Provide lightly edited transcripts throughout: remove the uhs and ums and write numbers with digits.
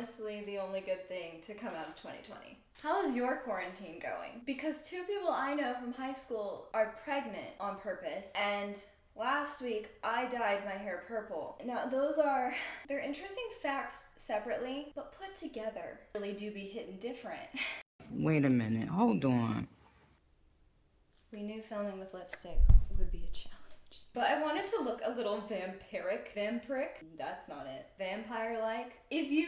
honestly the only good thing to come out of 2020. How is your quarantine going? Because 2 people I know from high school are pregnant on purpose, and last week I dyed my hair purple. Now they're interesting facts separately, but put together really do be hitting different. Wait a minute, hold on. We knew filming with lipstick would be a challenge. But I wanted to look a little vampiric. That's not it. Vampire-like. If you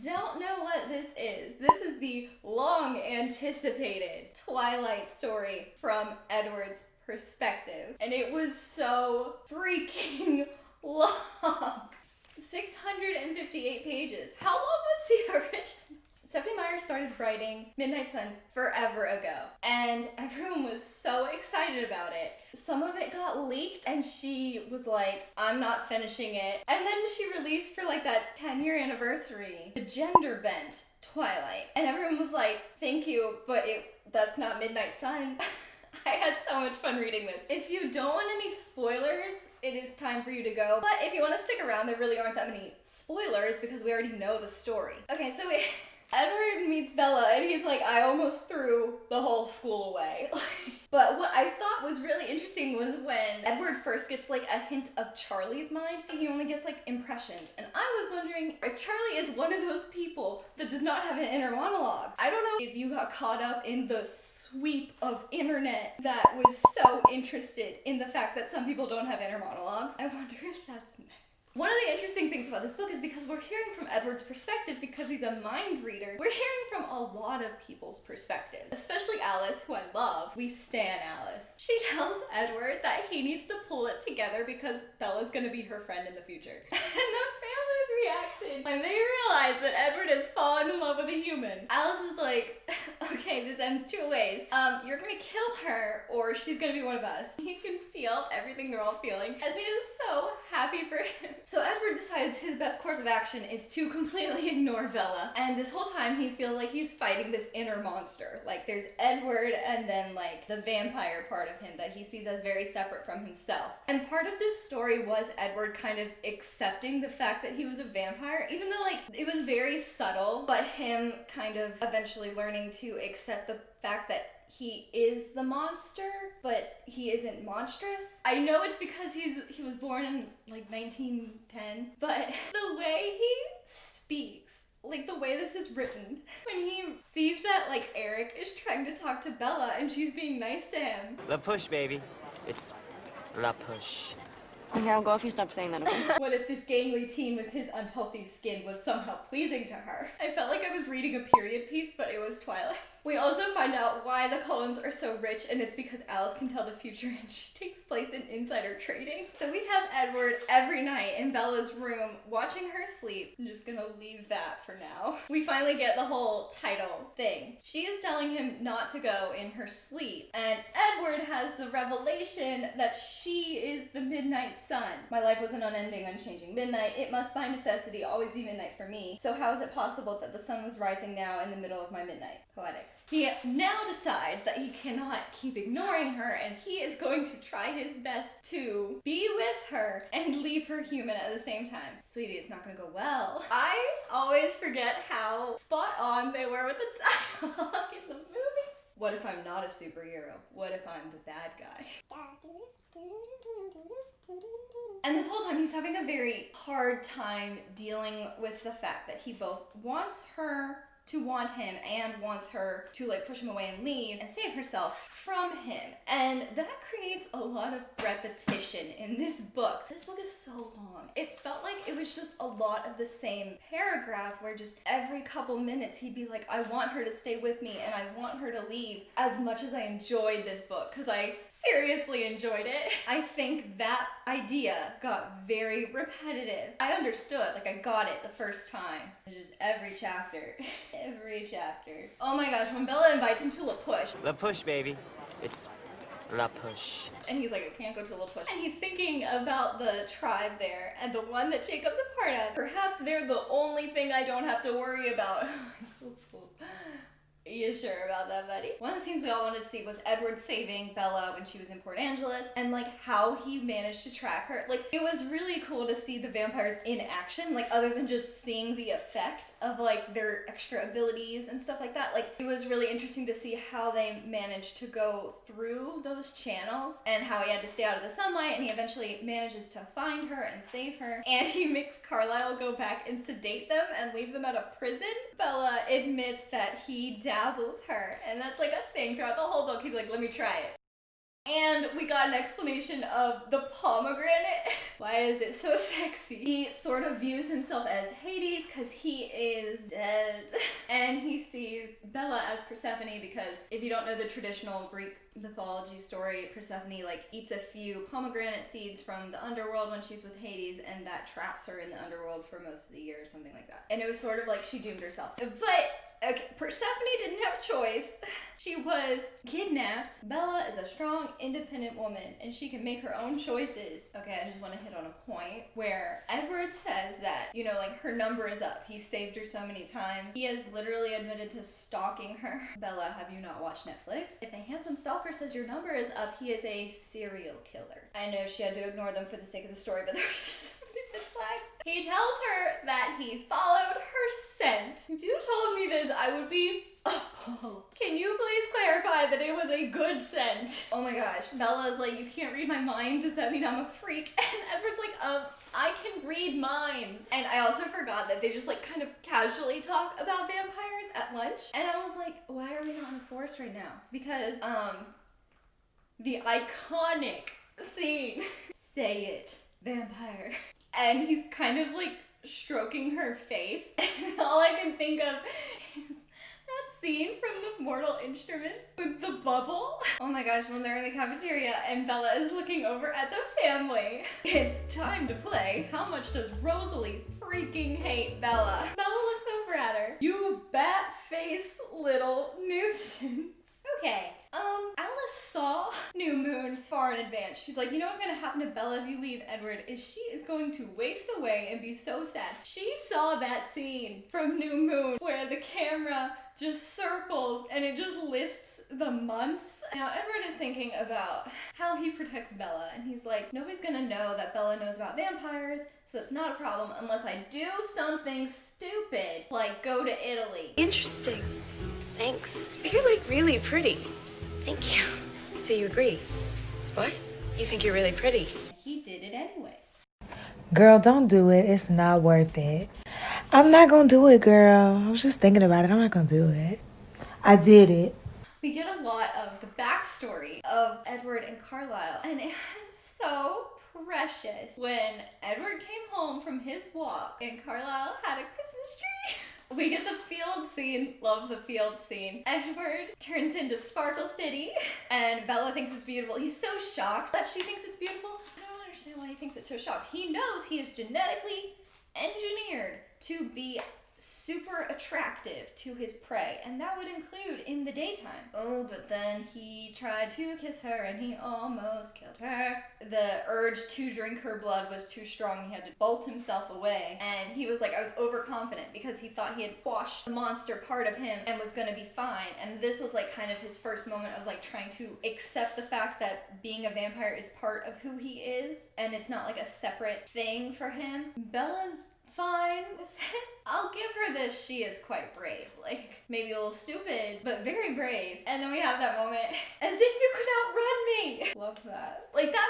don't know what this is the long anticipated Twilight story from Edward's perspective. And it was so freaking long. 658 pages. How long was the original? Stephanie Meyer started writing Midnight Sun forever ago, and everyone was so excited about it. Some of it got leaked, and she was like, I'm not finishing it. And then she released for like that 10-year anniversary, the gender bent Twilight. And everyone was like, thank you, but that's not Midnight Sun. I had so much fun reading this. If you don't want any spoilers, it is time for you to go. But if you want to stick around, there really aren't that many spoilers because we already know the story. Okay, so Edward meets Bella, and he's like, I almost threw the whole school away. But what I thought was really interesting was when Edward first gets like a hint of Charlie's mind, he only gets like impressions. And I was wondering if Charlie is one of those people that does not have an inner monologue. I don't know if you got caught up in the sweep of internet that was so interested in the fact that some people don't have inner monologues. I wonder if that's next. One of the interesting things about this book is because we're hearing from Edward's perspective because he's a mind reader. We're hearing from a lot of people's perspectives, especially Alice, who I love. We stan Alice. She tells Edward that he needs to pull it together because Bella's gonna be her friend in the future. And the family's reaction when they realize that Edward has fallen in love with a human. Alice is like, okay, this ends 2 ways. You're gonna kill her or she's gonna be one of us. You can feel everything they're all feeling. Esme is so happy for him. So Edward decides his best course of action is to completely ignore Bella. And this whole time he feels like he's fighting this inner monster. Like there's Edward and then like the vampire part of him that he sees as very separate from himself. And part of this story was Edward kind of accepting the fact that he was a vampire, even though like it was very subtle, but him kind of eventually learning to accept the fact that he is the monster, but he isn't monstrous. I know it's because he was born in like 1910, but the way he speaks, like the way this is written, when he sees that like Eric is trying to talk to Bella and she's being nice to him. La push, baby. It's la push. Okay, I'll go if you stop saying that, okay? What if this gangly teen with his unhealthy skin was somehow pleasing to her? I felt like I was reading a period piece, but it was Twilight. We also find out why the Cullens are so rich, and it's because Alice can tell the future and she takes place in insider trading. So we have Edward every night in Bella's room watching her sleep. I'm just gonna leave that for now. We finally get the whole title thing. She is telling him not to go in her sleep, and Edward has the revelation that she is the Midnight Sun. My life was an unending, unchanging midnight. It must by necessity always be midnight for me. So how is it possible that the sun was rising now in the middle of my midnight? Poetic. He now decides that he cannot keep ignoring her and he is going to try his best to be with her and leave her human at the same time. Sweetie, it's not gonna go well. I always forget how spot on they were with the dialogue in the movies. What if I'm not a superhero? What if I'm the bad guy? And this whole time he's having a very hard time dealing with the fact that he both wants her to want him and wants her to like push him away and leave and save herself from him. And that creates a lot of repetition in this book. This book is so long. It felt like it was just a lot of the same paragraph where just every couple minutes he'd be like, I want her to stay with me and I want her to leave. As much as I enjoyed this book, because I seriously enjoyed it, I think that idea got very repetitive. I understood, like I got it the first time. Just every chapter. Every chapter. Oh my gosh, when Bella invites him to La Push. La push, baby. It's la push. And he's like, I can't go to La Push. And he's thinking about the tribe there and the one that Jacob's a part of. Perhaps they're the only thing I don't have to worry about. You sure about that, buddy? One of the scenes we all wanted to see was Edward saving Bella when she was in Port Angeles, and like how he managed to track her. Like, it was really cool to see the vampires in action, like other than just seeing the effect of like their extra abilities and stuff like that. Like, it was really interesting to see how they managed to go through those channels and how he had to stay out of the sunlight, and he eventually manages to find her and save her, and he makes Carlisle go back and sedate them and leave them at a prison. Bella admits that he dazzles her, and that's like a thing throughout the whole book. He's like, let me try it. And we got an explanation of the pomegranate. Why is it so sexy? He sort of views himself as Hades because he is dead. And he sees Bella as Persephone because if you don't know the traditional Greek mythology story, Persephone like eats a few pomegranate seeds from the underworld when she's with Hades, and that traps her in the underworld for most of the year or something like that. And it was sort of like she doomed herself. But okay, Persephone didn't have a choice. She was kidnapped. Bella is a strong, independent woman, and she can make her own choices. Okay, I just want to hit on a point where Edward says that, you know, like her number is up. He saved her so many times. He has literally admitted to stalking her. Bella, have you not watched Netflix? If a handsome stalker says your number is up, he is a serial killer. I know she had to ignore them for the sake of the story, but there's just so many red flags. He tells her that he followed her scent. If you told me this, I would be appalled. Can you please clarify that it was a good scent? Oh my gosh. Bella's like, you can't read my mind. Does that mean I'm a freak? And Edward's like, I can read minds. And I also forgot that they just like kind of casually talk about vampires at lunch. And I was like, why are we not in the forest right now? Because, the iconic scene, say it, vampire. And he's kind of like stroking her face. And all I can think of is that scene from the Mortal Instruments with the bubble. Oh my gosh, when they're in the cafeteria and Bella is looking over at the family. It's time to play. How much does Rosalie freaking hate Bella? Bella looks over at her. You bat-faced little nuisance. Okay, Alice saw New Moon far in advance. She's like, you know what's gonna happen to Bella if you leave Edward is she is going to waste away and be so sad. She saw that scene from New Moon where the camera just circles and it just lists the months. Now Edward is thinking about how he protects Bella, and he's like, nobody's gonna know that Bella knows about vampires, so it's not a problem unless I do something stupid, like go to Italy. Interesting. Thanks. You're like really pretty. Thank you. So you agree? What? You think you're really pretty? He did it anyways. Girl, don't do it. It's not worth it. I'm not gonna do it, girl. I was just thinking about it. I'm not gonna do it. I did it. We get a lot of the backstory of Edward and Carlisle, and it was so precious when Edward came home from his walk and Carlisle had a Christmas tree. We get the field scene. Love the field scene. Edward turns into Sparkle City and Bella thinks it's beautiful. He's so shocked that she thinks it's beautiful. I don't understand why he thinks it's so shocked. He knows he is genetically engineered to be super attractive to his prey, and that would include in the daytime. Oh, but then he tried to kiss her and he almost killed her. The urge to drink her blood was too strong. He had to bolt himself away, and he was like, I was overconfident because he thought he had quashed the monster part of him and was gonna be fine. And this was like kind of his first moment of like trying to accept the fact that being a vampire is part of who he is, and it's not like a separate thing for him. Bella's fine with it. I'll give her this. She is quite brave. Like, maybe a little stupid, but very brave. And then we have that moment, as if you could outrun me. Love that. Like, that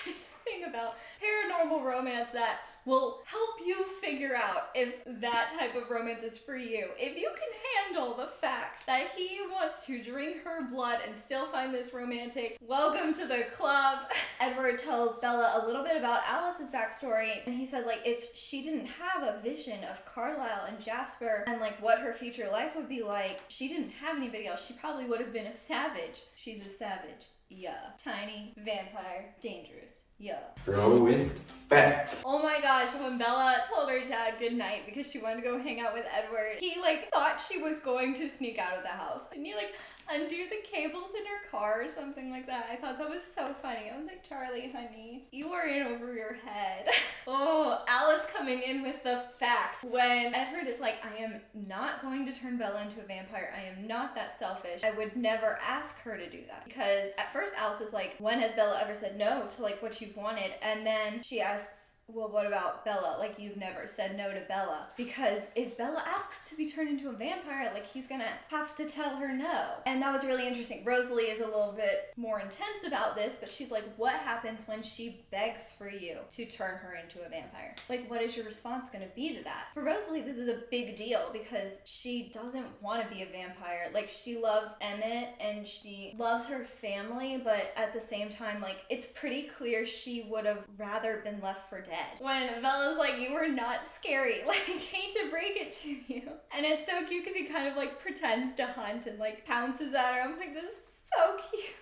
is the thing about paranormal romance that will help you figure out if that type of romance is for you. If you can handle the fact that he wants to drink her blood and still find this romantic, welcome to the club. Edward tells Bella a little bit about Alice's backstory, and he said, like, if she didn't have a vision of Carlisle and Jasper and like what her future life would be like, she didn't have anybody else. She probably would have been a savage. She's a savage. Yeah. Tiny, vampire, dangerous. Yeah. Throw it back. Oh my gosh, when Bella told her dad goodnight because she wanted to go hang out with Edward, he like thought she was going to sneak out of the house. And he like undo the cables in her car or something like that. I thought that was so funny. I was like, Charlie, honey, you are in over your head. Oh, Alice coming in with the facts. When Edward is like, I am not going to turn Bella into a vampire. I am not that selfish. I would never ask her to do that. Because at first Alice is like, when has Bella ever said no to like what you've wanted? And then she asks, well, what about Bella? Like, you've never said no to Bella. Because if Bella asks to be turned into a vampire, like, he's gonna have to tell her no. And that was really interesting. Rosalie is a little bit more intense about this, but she's like, what happens when she begs for you to turn her into a vampire? Like, what is your response gonna be to that? For Rosalie, this is a big deal because she doesn't want to be a vampire. Like, she loves Emmett and she loves her family, but at the same time, like, it's pretty clear she would have rather been left for dead. When Bella's like, you were not scary, like, hate to break it to you. And it's so cute because he kind of like pretends to hunt and like pounces at her. I'm like, this is so cute.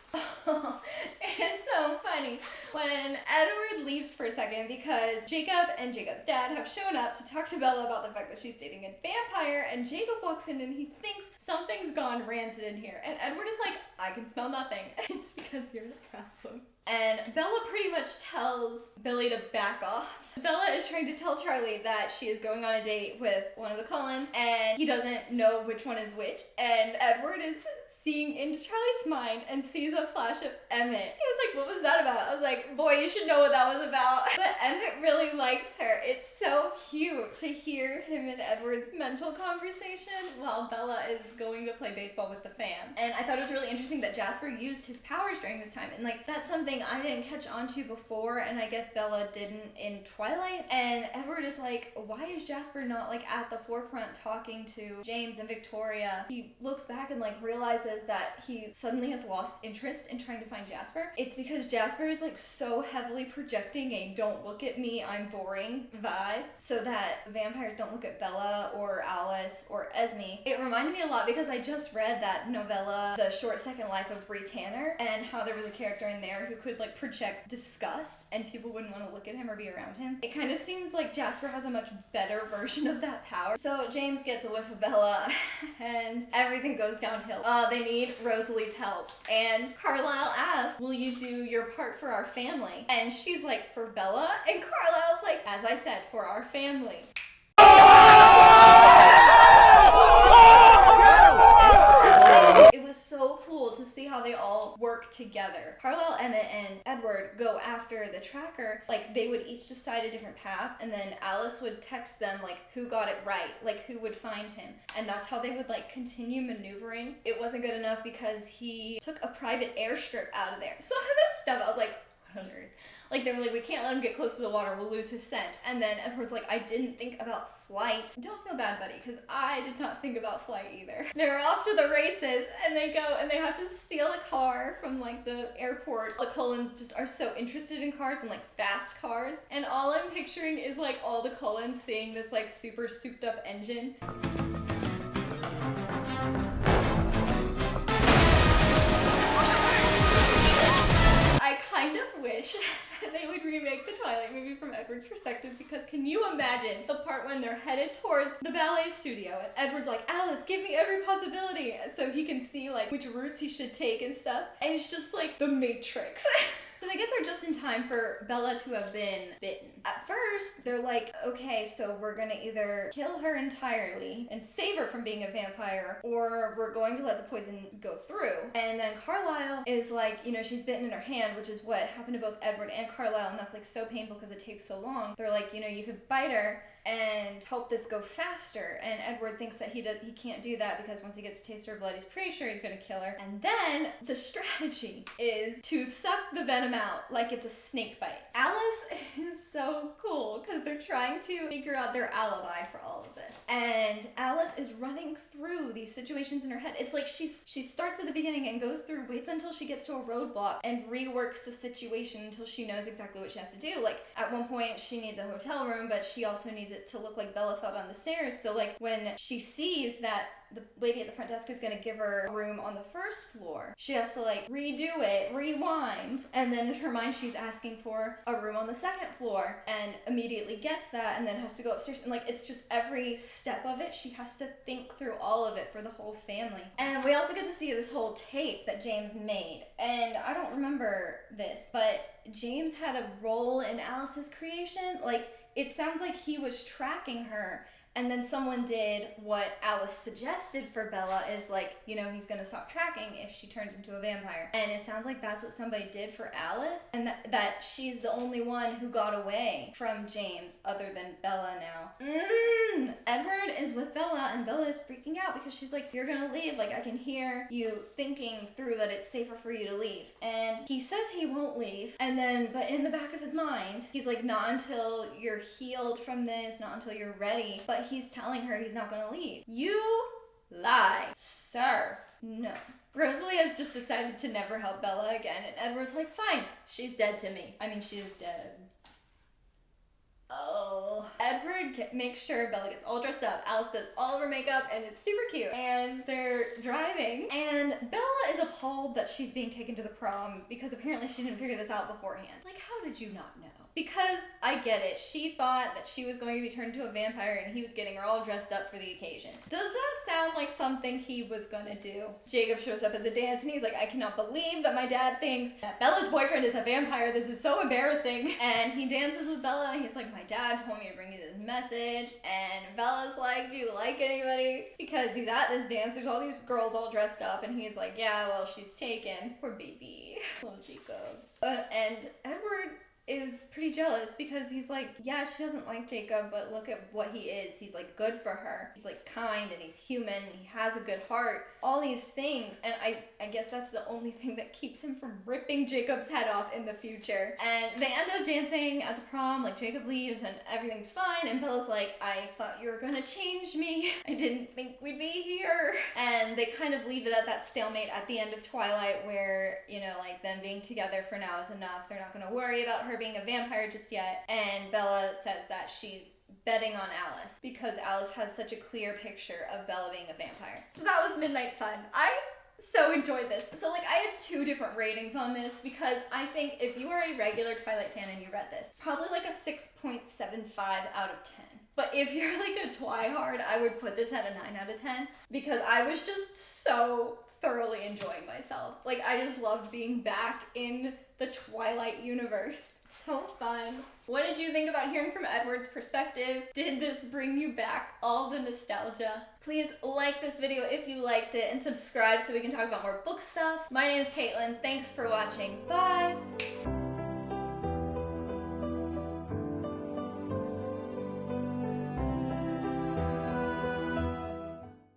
It's so funny when Edward leaves for a second because Jacob and Jacob's dad have shown up to talk to Bella about the fact that she's dating a vampire, and Jacob walks in and he thinks something's gone rancid in here, and Edward is like, I can smell nothing. It's because you're the problem. And Bella pretty much tells Billy to back off. Bella is trying to tell Charlie that she is going on a date with one of the Cullens and he doesn't know which one is which. And Edward is seeing into Charlie's mind and sees a flash of Emmett. He was like, what was that about? I was like, boy, you should know what that was about. But Emmett really likes her. It's so cute to hear him and Edward's mental conversation while Bella is going to play baseball with the fam. And I thought it was really interesting that Jasper used his powers during this time. And like, that's something I didn't catch on to before, and I guess Bella didn't in Twilight. And Edward is like, why is Jasper not like at the forefront talking to James and Victoria? He looks back and like realizes that he suddenly has lost interest in trying to find Jasper. It's because Jasper is like so heavily projecting a don't look at me, I'm boring vibe, so that vampires don't look at Bella or Alice or Esme. It reminded me a lot because I just read that novella, The Short Second Life of Bree Tanner, and how there was a character in there who could like project disgust and people wouldn't want to look at him or be around him. It kind of seems like Jasper has a much better version of that power. So James gets a whiff of Bella and everything goes downhill. They need Rosalie's help. And Carlisle asks, will you do your part for our family? And she's like, for Bella? And Carlisle's like, as I said, for our family. It was so cool to see how they all work together. Carlisle, Emmett, and Edward go after the tracker. Like, they would each decide a different path, and then Alice would text them, like, who got it right, like, who would find him. And that's how they would, like, continue maneuvering. It wasn't good enough because he took a private airstrip out of there. So this stuff, I was like, what on earth? Like, they were like, we can't let him get close to the water, we'll lose his scent. And then Edward's like, I didn't think about flight. Don't feel bad, buddy, because I did not think about flight either. They're off to the races, and they go, and they have to steal a car from, like, the airport. The Cullens just are so interested in cars and, like, fast cars. And all I'm picturing is, like, all the Cullens seeing this, like, super souped up engine. I kind of wish they would remake the Twilight movie from Edward's perspective, because can you imagine the part when they're headed towards the ballet studio and Edward's like, Alice, give me every possibility, so he can see like which routes he should take and stuff, and it's just like the Matrix. So they get there just in time for Bella to have been bitten. At first, they're like, okay, so we're gonna either kill her entirely and save her from being a vampire, or we're going to let the poison go through. And then Carlisle is like, you know, she's bitten in her hand, which is what happened to both Edward and Carlisle, and that's like so painful because it takes so long. They're like, you know, you could bite her and help this go faster. And Edward thinks that he can't do that because once he gets a taste of her blood, he's pretty sure he's gonna kill her. And then the strategy is to suck the venom out like it's a snake bite. Alice is so cool because they're trying to figure out their alibi for all of this. And Alice is running through these situations in her head. It's like she starts at the beginning and goes through, waits until she gets to a roadblock and reworks the situation until she knows exactly what she has to do. Like, at one point she needs a hotel room, but she also needs it it to look like Bella fell down the stairs. So like when she sees that the lady at the front desk is gonna give her a room on the first floor, she has to like redo it, rewind, and then in her mind she's asking for a room on the second floor and immediately gets that and then has to go upstairs, and like it's just every step of it she has to think through all of it for the whole family. And we also get to see this whole tape that James made, and I don't remember this, but James had a role in Alice's creation. Like it sounds like he was tracking her, and then someone did what Alice suggested for Bella, is like, you know, he's gonna stop tracking if she turns into a vampire. And it sounds like that's what somebody did for Alice, and that she's the only one who got away from James other than Bella now. Edward is with Bella, and Bella is freaking out because she's like, you're gonna leave. Like, I can hear you thinking through that it's safer for you to leave. And he says he won't leave, and then, but in the back of his mind, he's like, not until you're healed from this, not until you're ready. But he's telling her he's not gonna leave. You lie, sir. No. Rosalie has just decided to never help Bella again, and Edward's like, fine, she's dead to me. I mean, she is dead. Oh. Edward makes sure Bella gets all dressed up. Alice does all of her makeup, and it's super cute. And they're driving, and Bella is appalled that she's being taken to the prom because apparently she didn't figure this out beforehand. Like, how did you not know? Because I get it. She thought that she was going to be turned into a vampire and he was getting her all dressed up for the occasion. Does that sound like something he was gonna do? Jacob shows up at the dance and he's like, I cannot believe that my dad thinks that Bella's boyfriend is a vampire. This is so embarrassing. And he dances with Bella and he's like, my dad told me to bring you this message. And Bella's like, do you like anybody? Because he's at this dance, there's all these girls all dressed up and he's like, yeah, well, she's taken. Poor baby. Little Jacob. And Edward is pretty jealous because he's like, yeah, she doesn't like Jacob, but look at what he is. He's like good for her. He's like kind and he's human and he has a good heart. All these things. And I guess that's the only thing that keeps him from ripping Jacob's head off in the future. And they end up dancing at the prom. Like Jacob leaves and everything's fine. And Bella's like, I thought you were gonna change me. I didn't think we'd be here. And they kind of leave it at that stalemate at the end of Twilight where, you know, like them being together for now is enough. They're not gonna worry about her being a vampire just yet. And Bella says that she's betting on Alice because Alice has such a clear picture of Bella being a vampire. So that was Midnight Sun. I so enjoyed this. So like I had 2 different ratings on this because I think if you are a regular Twilight fan and you read this, probably like a 6.75 out of 10. But if you're like a Twihard, I would put this at a 9 out of 10 because I was just so thoroughly enjoying myself. Like I just loved being back in the Twilight universe. So fun. What did you think about hearing from Edward's perspective? Did this bring you back all the nostalgia? Please like this video if you liked it and subscribe so we can talk about more book stuff. My name's Katelyn. Thanks for watching. Bye!